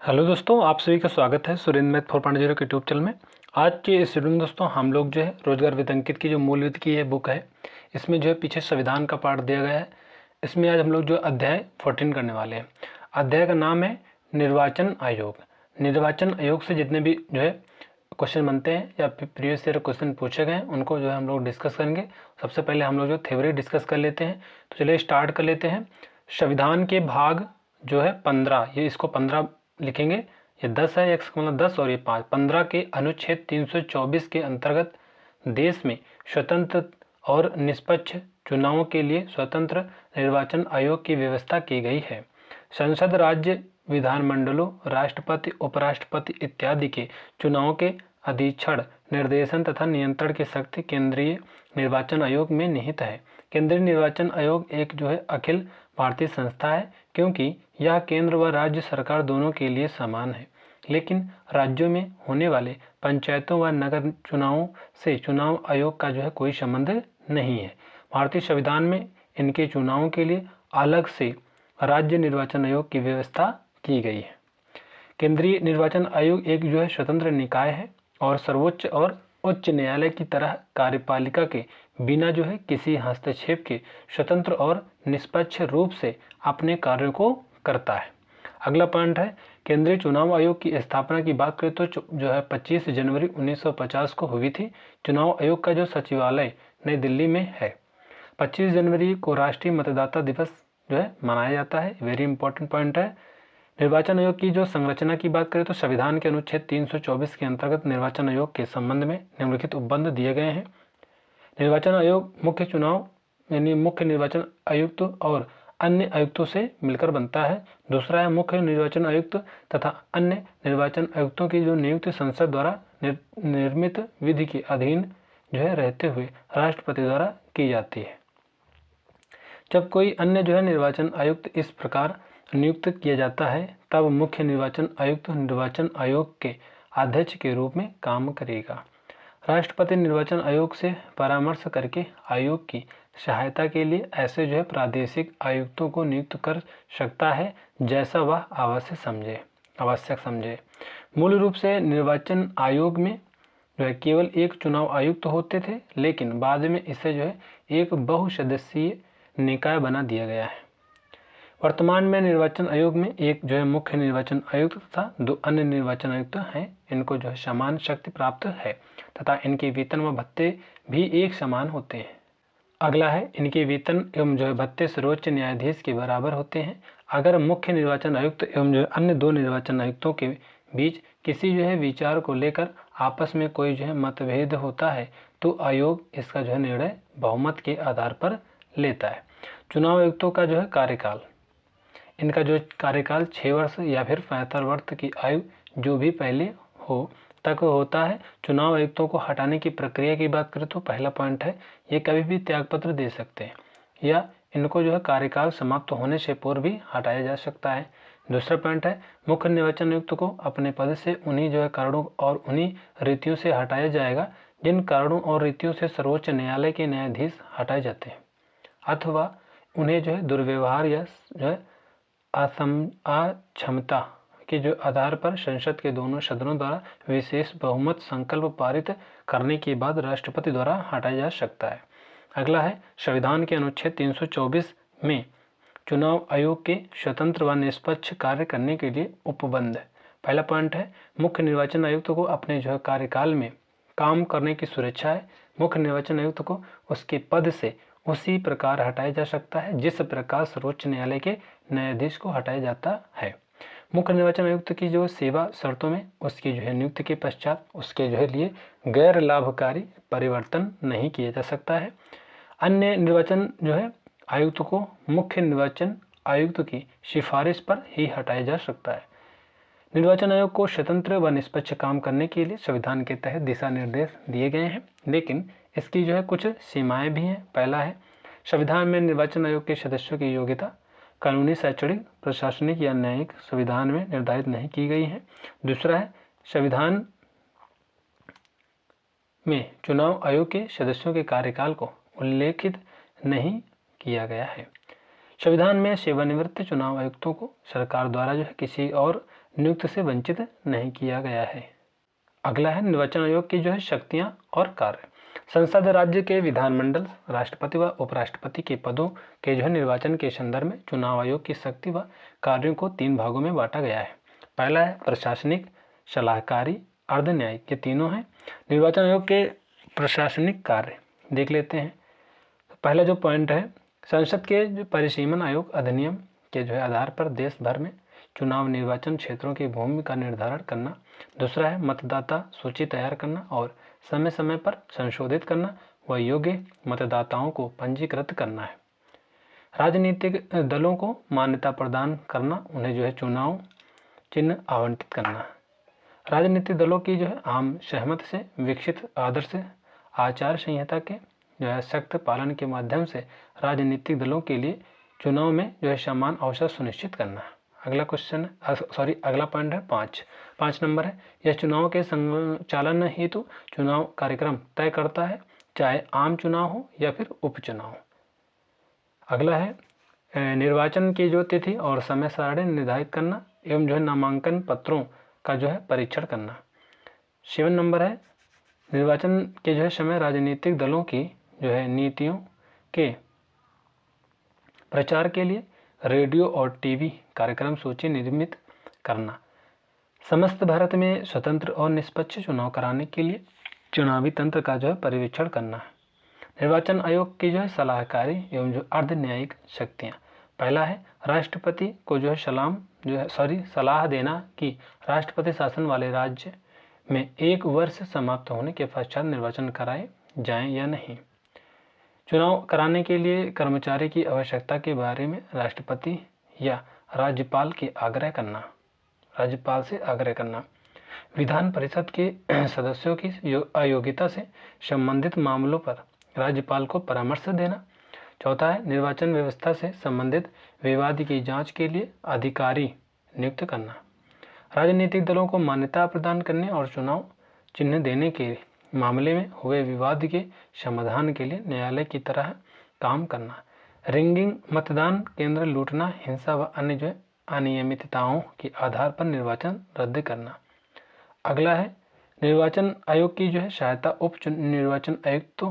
Hello दोस्तों, आप सभी का स्वागत है सुरेंद्र मैथ 4.0 के यूट्यूब चैनल में। आज के इस वीडियो में दोस्तों हम लोग जो है रोजगार वित्त की जो मूल वित्त की ये बुक है, इसमें जो है पीछे संविधान का पार्ट दिया गया है। इसमें आज हम लोग जो अध्याय 14 करने वाले हैं। अध्याय का नाम है निर्वाचन आयोग। निर्वाचन आयोग से जितने भी जो है क्वेश्चन बनते हैं या प्रीवियस ईयर क्वेश्चन पूछे गए हैं उनको जो है हम लोग डिस्कस करेंगे। सबसे पहले हम लोग जो थ्योरी डिस्कस कर लेते हैं। तो चलिए स्टार्ट कर लेते हैं। संविधान के भाग जो है 15, ये इसको 15 लिखेंगे, ये 10 है, x का मतलब 10 और ये 5। 15 के अनुच्छेद 324 के अंतर्गत देश में स्वतंत्र और निष्पक्ष चुनावों के लिए स्वतंत्र निर्वाचन आयोग की व्यवस्था की गई है। संसद, राज्य विधानमंडलों, राष्ट्रपति, उपराष्ट्रपति इत्यादि के चुनावों के अधीक्षण, निर्देशन तथा नियंत्रण की शक्ति केंद्रीय निर्वाचन आयोग में निहित है। केंद्रीय निर्वाचन आयोग एक जो है अखिल भारतीय संस्था है, क्योंकि यह केंद्र व राज्य सरकार दोनों के लिए समान है। लेकिन राज्यों में होने वाले पंचायतों व नगर चुनावों से चुनाव आयोग का जो है कोई संबंध नहीं है। भारतीय संविधान में इनके चुनावों के लिए अलग से राज्य निर्वाचन आयोग की व्यवस्था की गई है। केंद्रीय निर्वाचन आयोग एक जो है स्वतंत्र निकाय है और सर्वोच्च और उच्च न्यायालय की तरह कार्यपालिका के बिना जो है किसी हस्तक्षेप के स्वतंत्र और निष्पक्ष रूप से अपने कार्यों को करता है। अगला पॉइंट है, केंद्रीय चुनाव आयोग की स्थापना की बात करें तो जो है 25 जनवरी 1950 को हुई थी। चुनाव आयोग का जो सचिवालय नई दिल्ली में है। 25 जनवरी को राष्ट्रीय मतदाता दिवस जो है मनाया जाता है। वेरी इंपॉर्टेंट पॉइंट है। निर्वाचन आयोग की जो संरचना की बात करें तो संविधान के अनुच्छेद 324 के अंतर्गत निर्वाचन आयोग के संबंध में निम्नलिखित उपबंध दिए गए हैं। निर्वाचन आयोग मुख्य चुनाव यानी मुख्य निर्वाचन आयुक्त और अन्य आयुक्तों से मिलकर बनता है। दूसरा है, मुख्य निर्वाचन आयुक्त तथा अन्य निर्वाचन आयुक्तों की जो नियुक्ति संसद द्वारा निर्मित विधि के अधीन जो है रहते हुए राष्ट्रपति द्वारा की जाती है। जब कोई अन्य जो है निर्वाचन आयुक्त इस प्रकार नियुक्त किया जाता है तब मुख्य निर्वाचन आयुक्त निर्वाचन आयोग के अध्यक्ष के रूप में काम करेगा। राष्ट्रपति निर्वाचन आयोग से परामर्श करके आयोग की सहायता के लिए ऐसे जो है प्रादेशिक आयुक्तों को नियुक्त कर सकता है जैसा वह आवश्यक समझे। मूल रूप से निर्वाचन आयोग में जो है केवल एक चुनाव आयुक्त होते थे, लेकिन बाद में इसे जो है एक बहुसदस्यीय निकाय बना दिया गया है। वर्तमान में निर्वाचन आयोग में एक जो है मुख्य निर्वाचन आयुक्त तथा 2 अन्य निर्वाचन आयुक्त हैं। इनको जो है समान शक्ति प्राप्त है तथा इनके वेतन व भत्ते भी एक समान होते हैं। अगला है, इनके वेतन एवं जो है भत्ते सर्वोच्च न्यायाधीश के बराबर होते हैं। अगर मुख्य निर्वाचन आयुक्त एवं जो है अन्य 2 निर्वाचन आयुक्तों के बीच किसी जो है विचार को लेकर आपस में कोई जो है मतभेद होता है तो आयोग इसका जो है निर्णय बहुमत के आधार पर लेता है। चुनाव आयुक्तों का जो है कार्यकाल, इनका जो कार्यकाल 6 वर्ष या फिर 75 वर्ष की आयु जो भी पहले हो तक होता है। चुनाव आयुक्तों को हटाने की प्रक्रिया की बात करें तो पहला पॉइंट है, ये कभी भी त्यागपत्र दे सकते हैं या इनको जो है कार्यकाल समाप्त होने से पूर्व भी हटाया जा सकता है। दूसरा पॉइंट है, मुख्य निर्वाचन आयुक्त को अपने पद से उन्हीं जो है कारणों और उन्हीं रीतियों से हटाया जाएगा जिन कारणों और रीतियों से सर्वोच्च न्यायालय के न्यायाधीश हटाए जाते हैं, अथवा उन्हें जो है दुर्व्यवहार या जो है अक्षमता के जो आधार पर संसद के दोनों सदनों द्वारा विशेष बहुमत संकल्प पारित करने के बाद राष्ट्रपति द्वारा हटाया जा सकता है। अगला है, संविधान के अनुच्छेद 324 में चुनाव आयोग के स्वतंत्र व निष्पक्ष कार्य करने के लिए उपबंध। पहला पॉइंट है, मुख्य निर्वाचन आयुक्त को अपने जो है कार्यकाल में काम करने की सुरक्षा है। मुख्य निर्वाचन आयुक्त को उसके पद से उसी प्रकार हटाया जा सकता है जिस प्रकार सर्वोच्च न्यायालय के न्यायाधीश को हटाया जाता है। मुख्य निर्वाचन आयुक्त की जो सेवा शर्तों में उसकी जो है नियुक्ति के पश्चात उसके जो है लिए गैर लाभकारी परिवर्तन नहीं किया जा सकता है। अन्य निर्वाचन जो है आयुक्त को मुख्य निर्वाचन आयुक्त की सिफारिश पर ही हटाया जा सकता है। निर्वाचन आयोग को स्वतंत्र व निष्पक्ष काम करने के लिए संविधान के तहत दिशा निर्देश दिए गए हैं, लेकिन इसकी जो है कुछ सीमाएं भी हैं। पहला है, संविधान में निर्वाचन आयोग के सदस्यों की योग्यता कानूनी, शैक्षणिक, प्रशासनिक या न्यायिक संविधान में निर्धारित नहीं की गई है। दूसरा है, संविधान में चुनाव आयोग के सदस्यों के कार्यकाल को उल्लेखित नहीं किया गया है। संविधान में सेवानिवृत्त चुनाव आयुक्तों को सरकार द्वारा जो है किसी और नियुक्त से वंचित नहीं किया गया है। अगला है निर्वाचन आयोग की जो है शक्तियां और कार्य। संसद राज्य के विधानमंडल, राष्ट्रपति व उपराष्ट्रपति के पदों के जो है निर्वाचन के संदर्भ में चुनाव आयोग की शक्ति व कार्यों को 3 भागों में बांटा गया है। पहला है प्रशासनिक, सलाहकारी, अर्ध न्यायिक, ये तीनों हैं। निर्वाचन आयोग के प्रशासनिक कार्य देख लेते हैं। तो पहला जो पॉइंट है, संसद के जो परिसीमन आयोग अधिनियम के जो है आधार पर देश भर में चुनाव निर्वाचन क्षेत्रों की भूमि का निर्धारण करना। दूसरा है मतदाता सूची तैयार करना और समय समय पर संशोधित करना व योग्य मतदाताओं को पंजीकृत करना है। राजनीतिक दलों को मान्यता प्रदान करना, उन्हें जो है चुनाव चिन्ह आवंटित करना। राजनीतिक दलों की जो है आम सहमति से विकसित आदर्श आचार संहिता के जो है सख्त पालन के माध्यम से राजनीतिक दलों के लिए चुनाव में जो है समान अवसर सुनिश्चित करना। अगला क्वेश्चन अगला पॉइंट है 5 नंबर है, यह चुनाव के संचालन हेतु चुनाव कार्यक्रम तय करता है, चाहे आम चुनाव हो या फिर उपचुनाव। अगला है निर्वाचन की जो तिथि और समय सारणी निर्धारित करना एवं जो है नामांकन पत्रों का जो है परीक्षण करना। 7 नंबर है, निर्वाचन के जो है समय राजनीतिक दलों की जो है नीतियों के प्रचार के लिए रेडियो और टीवी कार्यक्रम सूची निर्मित करना। समस्त भारत में स्वतंत्र और निष्पक्ष चुनाव कराने के लिए चुनावी तंत्र का जो है पर्यवेक्षण करना। निर्वाचन आयोग की जो है सलाहकारी एवं जो अर्ध न्यायिक शक्तियाँ। पहला है राष्ट्रपति को जो है सलाह देना कि राष्ट्रपति शासन वाले राज्य में 1 वर्ष समाप्त होने के पश्चात निर्वाचन कराए जाएं या नहीं। चुनाव कराने के लिए कर्मचारी की आवश्यकता के बारे में राष्ट्रपति या राज्यपाल से आग्रह करना। विधान परिषद के सदस्यों की अयोग्यता से संबंधित मामलों पर राज्यपाल को परामर्श देना। चौथा है निर्वाचन व्यवस्था से संबंधित विवाद की जांच के लिए अधिकारी नियुक्त करना। राजनीतिक दलों को मान्यता प्रदान करने और चुनाव चिन्ह देने के मामले में हुए विवाद के समाधान के लिए न्यायालय की तरह काम करना। रिंगिंग, मतदान केंद्र लूटना, हिंसा व अन्य जो अनियमितताओं के आधार पर निर्वाचन रद्द करना। अगला है निर्वाचन आयोग की जो है सहायता उप निर्वाचन आयुक्त तो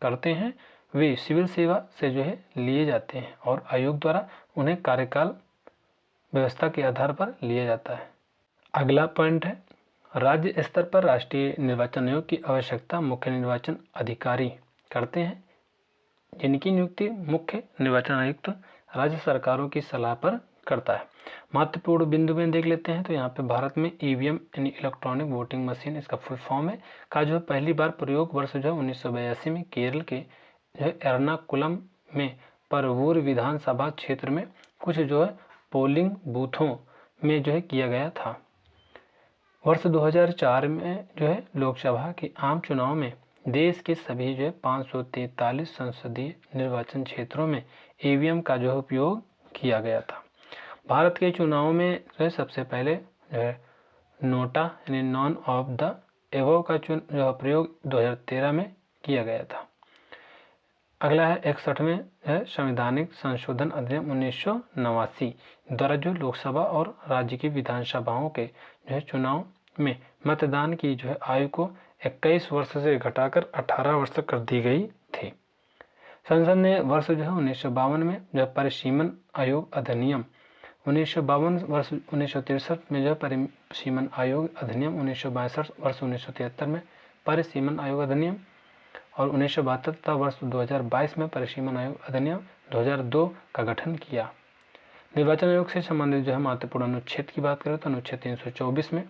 करते हैं, वे सिविल सेवा से जो है लिए जाते हैं और आयोग द्वारा उन्हें कार्यकाल व्यवस्था के आधार पर लिया जाता है। अगला पॉइंट है राज्य स्तर पर राष्ट्रीय निर्वाचन आयोग की आवश्यकता मुख्य निर्वाचन अधिकारी करते हैं, जिनकी नियुक्ति मुख्य निर्वाचन आयुक्त राज्य सरकारों की सलाह पर करता है। महत्वपूर्ण बिंदु में देख लेते हैं तो यहाँ पे भारत में ईवीएम यानी इलेक्ट्रॉनिक वोटिंग मशीन, इसका फुल फॉर्म है, का जो है पहली बार प्रयोग वर्ष जो है 1982 में केरल के जो है एर्नाकुलम में परवूर विधानसभा क्षेत्र में कुछ जो है पोलिंग बूथों में जो है किया गया था। वर्ष 2004 में जो है लोकसभा के आम चुनाव में देश के सभी जो है 543 संसदीय निर्वाचन क्षेत्रों में ईवीएम का जो है उपयोग किया गया था। भारत के चुनाव में जो है सबसे पहले जो है नोटा यानी नॉन ऑफ द एबव का जो प्रयोग 2013 में किया गया था। अगला है 61वें है संवैधानिक संशोधन अधिनियम 1989 द्वारा जो लोकसभा और राज्य की विधानसभाओं के जो है चुनाव में मतदान की जो है आयु को 21 वर्ष से घटाकर 18 वर्ष कर दी गई थी। संसद ने वर्ष जो है 1952 में जो परिसीमन आयोग अधिनियम 1952, वर्ष 1963 में जो परिसीमन आयोग अधिनियम, 1962 वर्ष 1973 में परिसीमन आयोग अधिनियम और 1972 तथा वर्ष 2022 में परिसीमन आयोग अधिनियम 2002 का गठन किया। निर्वाचन आयोग से संबंधित जो है महत्वपूर्ण अनुच्छेद की बात करें तो अनुच्छेद 324 में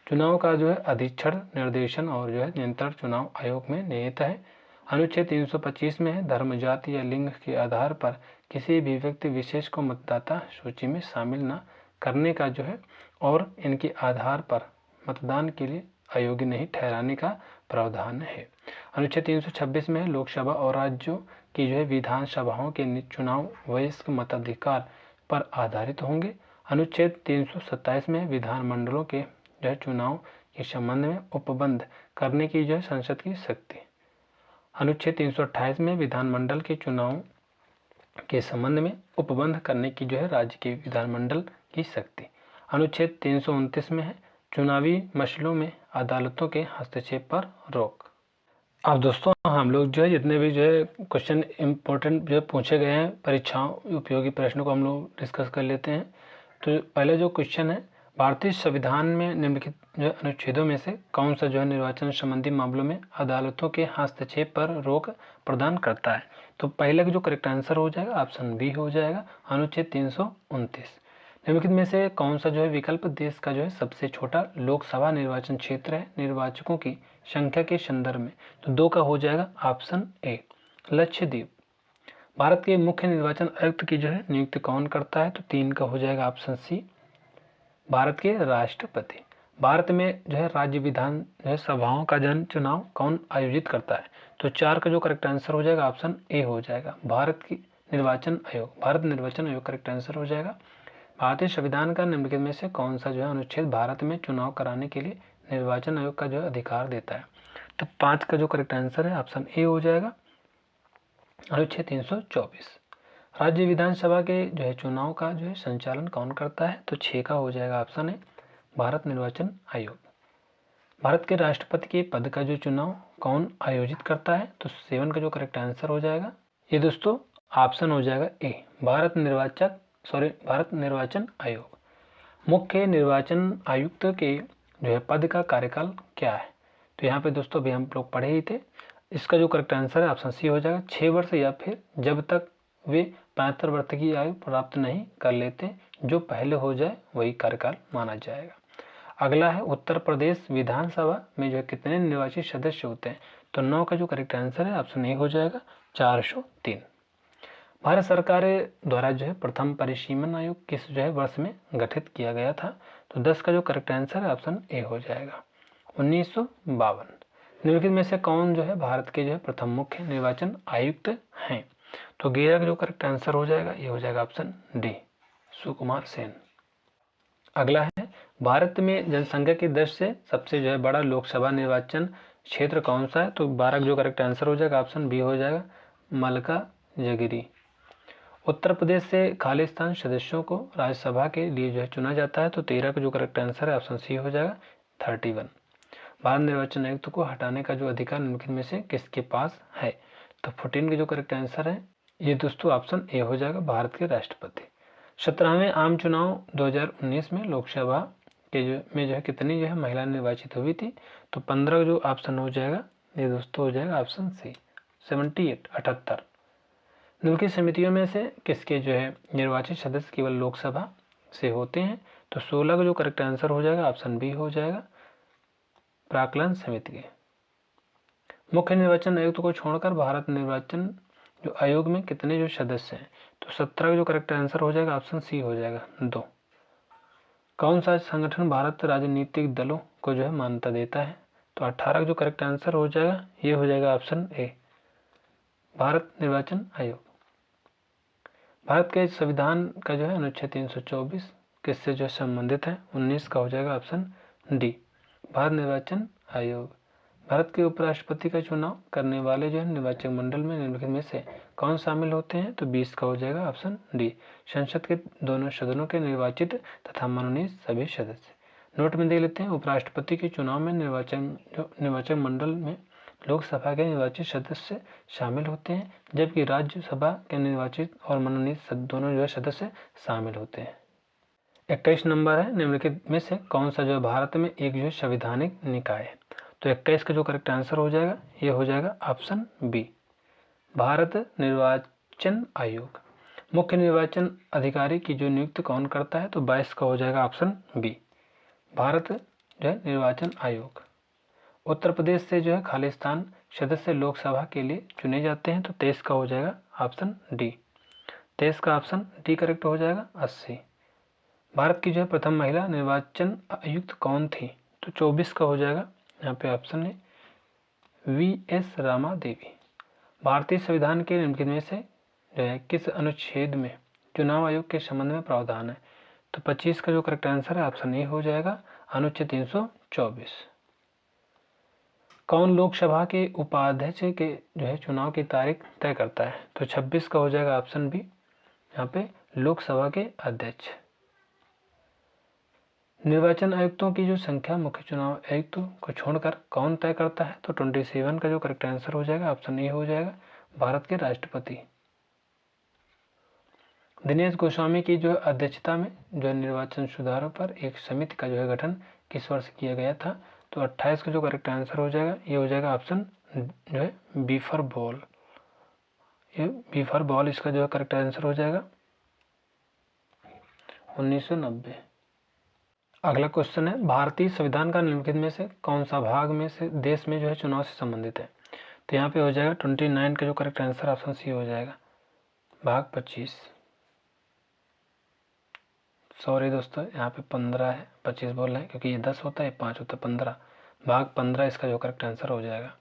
चुनाव का जो है अधीक्षण, निर्देशन और जो है नियंत्रण चुनाव आयोग में निहित है। अनुच्छेद 325 में है धर्म, जाति या लिंग के आधार पर किसी भी व्यक्ति विशेष को मतदाता सूची में शामिल न करने का जो है और इनके आधार पर मतदान के लिए अयोग्य नहीं ठहराने का प्रावधान है। अनुच्छेद 326 में लोकसभा और राज्यों की जो है विधानसभाओं के चुनाव वयस्क मताधिकार पर आधारित होंगे। अनुच्छेद 327 में विधानमंडलों के जो है चुनाव के संबंध में उपबंध करने की जो है संसद की शक्ति। अनुच्छेद 328 में विधानमंडल के चुनाव के संबंध में उपबंध करने की जो है राज्य के विधानमंडल की शक्ति। अनुच्छेद 329 में है चुनावी मसलों में अदालतों के हस्तक्षेप पर रोक। अब दोस्तों हम लोग जो है जितने भी जो है क्वेश्चन इम्पोर्टेंट जो पूछे गए हैं परीक्षाओं उपयोगी प्रश्नों को हम लोग डिस्कस कर लेते हैं। तो पहले जो क्वेश्चन है, भारतीय संविधान में निम्नलिखित जो अनुच्छेदों में से कौन सा जो है निर्वाचन संबंधी मामलों में अदालतों के हस्तक्षेप पर रोक प्रदान करता है। तो पहले का जो करेक्ट आंसर हो जाएगा ऑप्शन बी हो जाएगा, अनुच्छेद 329। निम्नलिखित में से कौन सा जो है विकल्प देश का जो है सबसे छोटा लोकसभा निर्वाचन क्षेत्र है निर्वाचकों की संख्या के संदर्भ में। तो 2 का हो जाएगा ऑप्शन ए, लक्षद्वीप। भारत के मुख्य निर्वाचन आयुक्त की जो है नियुक्ति कौन करता है। तो 3 का हो जाएगा ऑप्शन सी, भारत के राष्ट्रपति। भारत में जो है राज्य विधान जो है सभाओं का जन चुनाव कौन आयोजित करता है। तो 4 का जो करेक्ट आंसर हो जाएगा ऑप्शन ए हो जाएगा, भारत की निर्वाचन आयोग, भारत निर्वाचन आयोग करेक्ट आंसर हो जाएगा। भारतीय संविधान का निम्नलिखित में से कौन सा जो है अनुच्छेद भारत में चुनाव कराने के लिए निर्वाचन आयोग का जो है अधिकार देता है। तो 5 का जो करेक्ट आंसर है ऑप्शन ए हो जाएगा, अनुच्छेद 324। राज्य विधानसभा के जो है चुनाव का जो है संचालन कौन करता है। तो 6 का हो जाएगा ऑप्शन ए, भारत निर्वाचन आयोग। भारत के राष्ट्रपति के पद का जो चुनाव कौन आयोजित करता है। तो 7 का जो करेक्ट आंसर हो जाएगा ये दोस्तों ऑप्शन हो जाएगा ए, भारत निर्वाचन आयोग। मुख्य निर्वाचन आयुक्त के जो है पद का कार्यकाल क्या है। तो यहाँ पे दोस्तों अभी हम लोग पढ़े ही थे, इसका जो करेक्ट आंसर है ऑप्शन सी हो जाएगा, 6 वर्ष या फिर जब तक वे 75 वर्ष की आयु प्राप्त नहीं कर लेते, जो पहले हो जाए वही कार्यकाल माना जाएगा। अगला है उत्तर प्रदेश विधानसभा में जो है कितने निर्वाचित सदस्य होते हैं। तो 9 का जो करेक्ट आंसर है ऑप्शन ए हो जाएगा, 403। भारत सरकार द्वारा जो है प्रथम परिसीमन आयोग किस जो है वर्ष में गठित किया गया था। तो 10 का जो करेक्ट आंसर है ऑप्शन ए हो जाएगा, 1952। निम्नलिखित में से कौन जो है भारत के जो है प्रथम मुख्य निर्वाचन आयुक्त हैं। तो 11 का जो करेक्ट आंसर हो जाएगा ये हो जाएगा ऑप्शन डी, सुकुमार सेन। अगला है भारत में जनसंख्या की दृष्टि से सबसे जो है बड़ा लोकसभा निर्वाचन क्षेत्र कौन सा है। तो 12 का जो करेक्ट आंसर हो जाएगा ऑप्शन बी हो जाएगा, मलकाजगिरी। उत्तर प्रदेश से खालिस्तान सदस्यों को राज्यसभा के लिए जो है चुना जाता है। तो 13 का जो करेक्ट आंसर है ऑप्शन सी हो जाएगा, 31। भारत निर्वाचन आयुक्त को हटाने का जो अधिकार निम्नलिखित में से किसके पास है। तो 14 का जो करेक्ट आंसर है ये दोस्तों ऑप्शन ए हो जाएगा, भारत के राष्ट्रपति। 17वें आम चुनाव 2019 में लोकसभा के जो है कितनी जो है महिला निर्वाचित हुई थी। तो 15 जो ऑप्शन हो जाएगा ये दोस्तों हो जाएगा ऑप्शन सी, 78। निम्नलिखित समितियों में से किसके जो है निर्वाचित सदस्य केवल लोकसभा से होते हैं। तो 16 का जो करेक्ट आंसर हो जाएगा ऑप्शन बी हो जाएगा, प्राक्कलन समिति के। मुख्य निर्वाचन आयुक्त को छोड़कर भारत निर्वाचन जो आयोग में कितने जो सदस्य हैं। तो 17 का जो करेक्ट आंसर हो जाएगा ऑप्शन सी हो जाएगा, 2। कौन सा संगठन भारत राजनीतिक दलों को जो है मान्यता देता है। तो 18 का जो करेक्ट आंसर हो जाएगा ये हो जाएगा ऑप्शन ए, भारत निर्वाचन आयोग। भारत के संविधान का जो है अनुच्छेद 324 किससे जो संबंधित है। 19 का हो जाएगा ऑप्शन डी, भारत निर्वाचन आयोग। भारत के उपराष्ट्रपति का चुनाव करने वाले जो है निर्वाचक मंडल में निम्नलिखित में से कौन शामिल होते हैं। तो 20 का हो जाएगा ऑप्शन डी, संसद के दोनों सदनों के निर्वाचित तथा मनोनीत सभी सदस्य। नोट में देख लेते हैं, उपराष्ट्रपति के चुनाव में निर्वाचक मंडल में लोकसभा के निर्वाचित सदस्य शामिल होते हैं, जबकि राज्यसभा के निर्वाचित और मनोनीत दोनों जो है सदस्य शामिल होते हैं। 21 नंबर है, निम्नलिखित में से कौन सा जो है भारत में एक जो है संवैधानिक निकाय है। तो 21 का जो करेक्ट आंसर हो जाएगा ये हो जाएगा ऑप्शन बी, भारत निर्वाचन आयोग। मुख्य निर्वाचन अधिकारी की जो नियुक्ति कौन करता है। तो 22 का हो जाएगा ऑप्शन बी, भारत जो है निर्वाचन आयोग। उत्तर प्रदेश से जो है खालिस्तान सदस्य लोकसभा के लिए चुने जाते हैं। तो 23 का हो जाएगा ऑप्शन डी, 23 का ऑप्शन डी करेक्ट हो जाएगा, 80। भारत की जो है प्रथम महिला निर्वाचन आयुक्त कौन थी। तो 24 का हो जाएगा यहाँ पे ऑप्शन है वी.एस. रामा देवी। भारतीय संविधान के निम्नलिखित में से जो है किस अनुच्छेद में चुनाव आयोग के संबंध में प्रावधान है। तो 25 का जो करेक्ट आंसर है ऑप्शन ए हो जाएगा, अनुच्छेद 324। कौन लोकसभा के उपाध्यक्ष के जो है चुनाव की तारीख तय करता है। तो 26 का हो जाएगा ऑप्शन बी, यहाँ पे लोकसभा के अध्यक्ष। निर्वाचन आयुक्तों की जो संख्या मुख्य चुनाव आयुक्त को छोड़कर कौन तय करता है? तो 27 का जो करेक्ट आंसर हो जाएगा ऑप्शन ए हो जाएगा, भारत के राष्ट्रपति। दिनेश गोस्वामी की जो अध्यक्षता में जो निर्वाचन सुधारों पर एक समिति का जो है गठन किस वर्ष किया गया था? तो 28 का जो करेक्ट आंसर हो जाएगा ये हो जाएगा ऑप्शन जो है बी फॉर बॉल, ये बी फॉर बॉल इसका जो है करेक्ट आंसर हो जाएगा 1990। अगला क्वेश्चन है, भारतीय संविधान का निम्नलिखित में से कौन सा भाग में से देश में जो है चुनाव से संबंधित है? तो यहाँ पे हो जाएगा 29 का जो करेक्ट आंसर ऑप्शन सी हो जाएगा, भाग 25। सॉरी दोस्तों, यहाँ पे 15 है, 25 बोल रहे हैं क्योंकि ये 10 होता है, 5 होता है, 15, भाग 15 इसका जो करेक्ट आंसर हो जाएगा।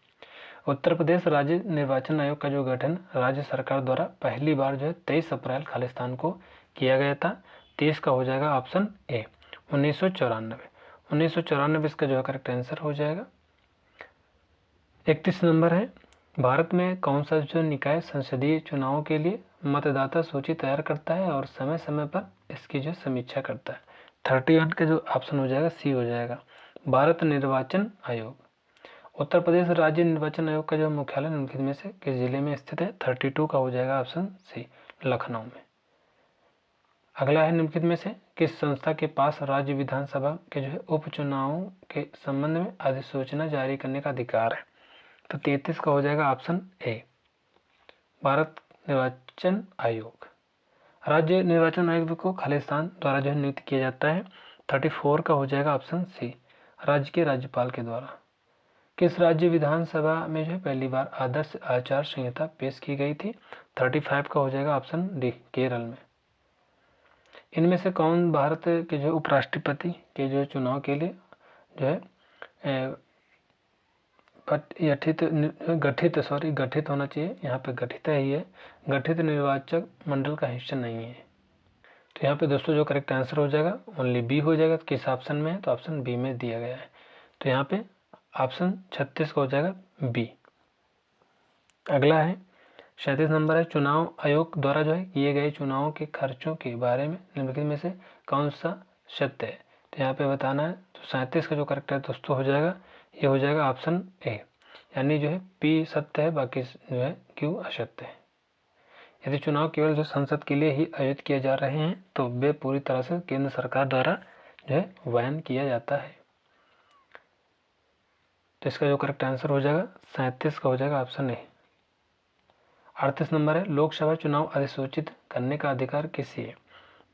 उत्तर प्रदेश राज्य निर्वाचन आयोग का जो गठन राज्य सरकार द्वारा पहली बार जो है 23 अप्रैल खालिस्तान को किया गया था। 23 का हो जाएगा ऑप्शन ए 1994 इसका जो है करेक्ट आंसर हो जाएगा। 31 नंबर है, भारत में कौन सा जो निकाय संसदीय चुनावों के लिए मतदाता सूची तैयार करता है और समय समय पर इसकी जो समीक्षा करता है? 31 का जो ऑप्शन हो जाएगा सी हो जाएगा, भारत निर्वाचन आयोग। उत्तर प्रदेश राज्य निर्वाचन आयोग का जो मुख्यालय निम्नलिखित में से किस जिले में स्थित है? 32 का हो जाएगा ऑप्शन सी, लखनऊ में। अगला है, निम्नलिखित में से किस संस्था के पास राज्य विधानसभा के जो है उपचुनावों के संबंध में अधिसूचना जारी करने का अधिकार है? तो 33 का हो जाएगा ऑप्शन ए, भारत निर्वाचन आयोग। राज्य निर्वाचन आयोग को खालिस्तान द्वारा जो है नियुक्त किया जाता है। 34 का हो जाएगा ऑप्शन सी, राज्य के राज्यपाल के द्वारा। किस राज्य विधानसभा में जो है पहली बार आदर्श आचार संहिता पेश की गई थी? 35 का हो जाएगा ऑप्शन डी, केरल में। इनमें से कौन भारत के जो उपराष्ट्रपति के जो चुनाव के लिए जो है गठित होना चाहिए, यहाँ पे गठित है, ये गठित निर्वाचक मंडल का हिस्सा नहीं है। तो यहाँ पे दोस्तों जो करेक्ट आंसर हो जाएगा ओनली बी हो जाएगा। किस ऑप्शन में है? तो ऑप्शन बी में दिया गया है, तो यहाँ पे ऑप्शन 36 का हो जाएगा बी। अगला है 37 नंबर है, चुनाव आयोग द्वारा जो है किए गए चुनावों के खर्चों के बारे में निम्नलिखित में से कौन सा सत्य है? तो यहाँ पे बताना है। तो 37 का जो करेक्ट है दोस्तों हो जाएगा ये हो जाएगा ऑप्शन ए, यानी जो है पी सत्य है, बाकी जो है क्यू असत्य है। यदि चुनाव केवल जो संसद के लिए ही आयोजित किए जा रहे हैं तो वे पूरी तरह से केंद्र सरकार द्वारा जो है बैन किया जाता है। तो इसका जो करेक्ट आंसर हो जाएगा 37 का हो जाएगा ऑप्शन ए। 38 नंबर है, लोकसभा चुनाव अधिसूचित करने का अधिकार किसे है?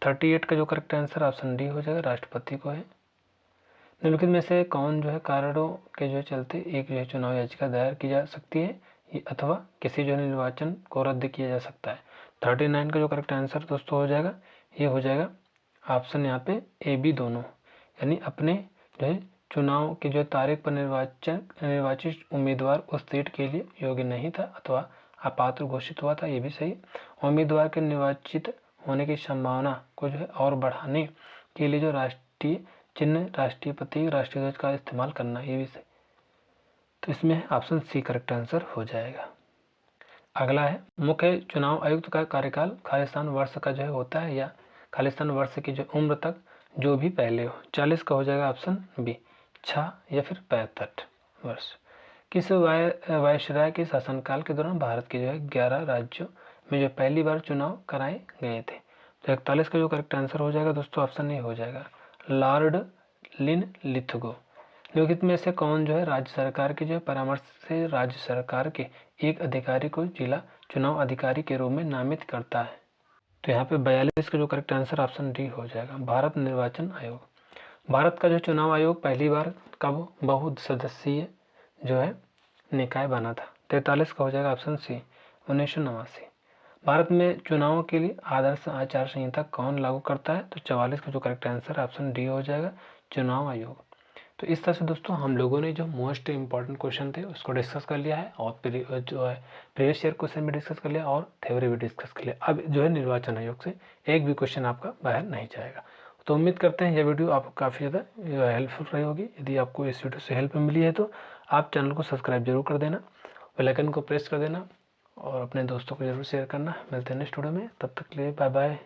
38 का जो करेक्ट आंसर ऑप्शन डी हो जाएगा, राष्ट्रपति को है। निम्नलिखित में से कौन जो है कारणों के जो चलते एक जो है चुनाव याचिका दायर की जा सकती है अथवा किसी जो निर्वाचन को रद्द किया जा सकता है? 39 का जो करेक्ट आंसर दोस्तों हो जाएगा ये हो जाएगा ऑप्शन यहाँ पे ए बी दोनों, यानी अपने जो है चुनाव की जो तारीख पर निर्वाचित उम्मीदवार उस सीट के लिए योग्य नहीं था अथवा अपात्र घोषित हुआ था, ये भी सही। उम्मीदवार के निर्वाचित होने की संभावना को जो है और बढ़ाने के लिए जो राष्ट्रीय चिन्ह, राष्ट्रीय प्रतीक, राष्ट्रीय ध्वज का इस्तेमाल करना, ये भी सही। तो इसमें ऑप्शन सी करेक्ट आंसर हो जाएगा। अगला है, मुख्य चुनाव आयुक्त का कार्यकाल खालिस्तान वर्ष का जो है होता है या खालिस्तान वर्ष की जो उम्र तक जो भी पहले हो? 40 का हो जाएगा ऑप्शन बी, 6 या फिर 65 वर्ष। किस वायसराय के शासनकाल के दौरान भारत के जो है 11 राज्यों में जो पहली बार चुनाव कराए गए थे? तो 41 का जो करेक्ट आंसर हो जाएगा दोस्तों ऑप्शन ए हो जाएगा, लॉर्ड लिनलिथगो। निम्नलिखित में से कौन जो है राज्य सरकार के जो है परामर्श से राज्य सरकार के एक अधिकारी को जिला चुनाव अधिकारी के रूप में नामित करता है? तो यहाँ पे 42 का जो करेक्ट आंसर ऑप्शन डी हो जाएगा, भारत निर्वाचन आयोग। भारत का जो चुनाव आयोग पहली बार कब बहुसदस्यीय जो है निकाय बना था? 43 का हो जाएगा ऑप्शन सी, 1989। भारत में चुनावों के लिए आदर्श आचार संहिता कौन लागू करता है? तो 44 का जो करेक्ट आंसर ऑप्शन डी हो जाएगा, चुनाव आयोग। तो इस तरह से दोस्तों हम लोगों ने जो मोस्ट इंपॉर्टेंट क्वेश्चन थे उसको डिस्कस कर लिया है और जो है प्रीवियस ईयर क्वेश्चन भी डिस्कस कर लिया और थ्योरी भी डिस्कस कर लिया। अब जो है निर्वाचन आयोग से एक भी क्वेश्चन आपका बाहर नहीं जाएगा। तो उम्मीद करते हैं यह वीडियो आपको काफ़ी ज़्यादा हेल्पफुल रही होगी। यदि आपको इस वीडियो से हेल्प मिली है तो आप चैनल को सब्सक्राइब जरूर कर देना, बेल आइकन को प्रेस कर देना और अपने दोस्तों को जरूर शेयर करना। मिलते हैं नेक्स्ट वीडियो में, तब तक के लिए बाय बाय।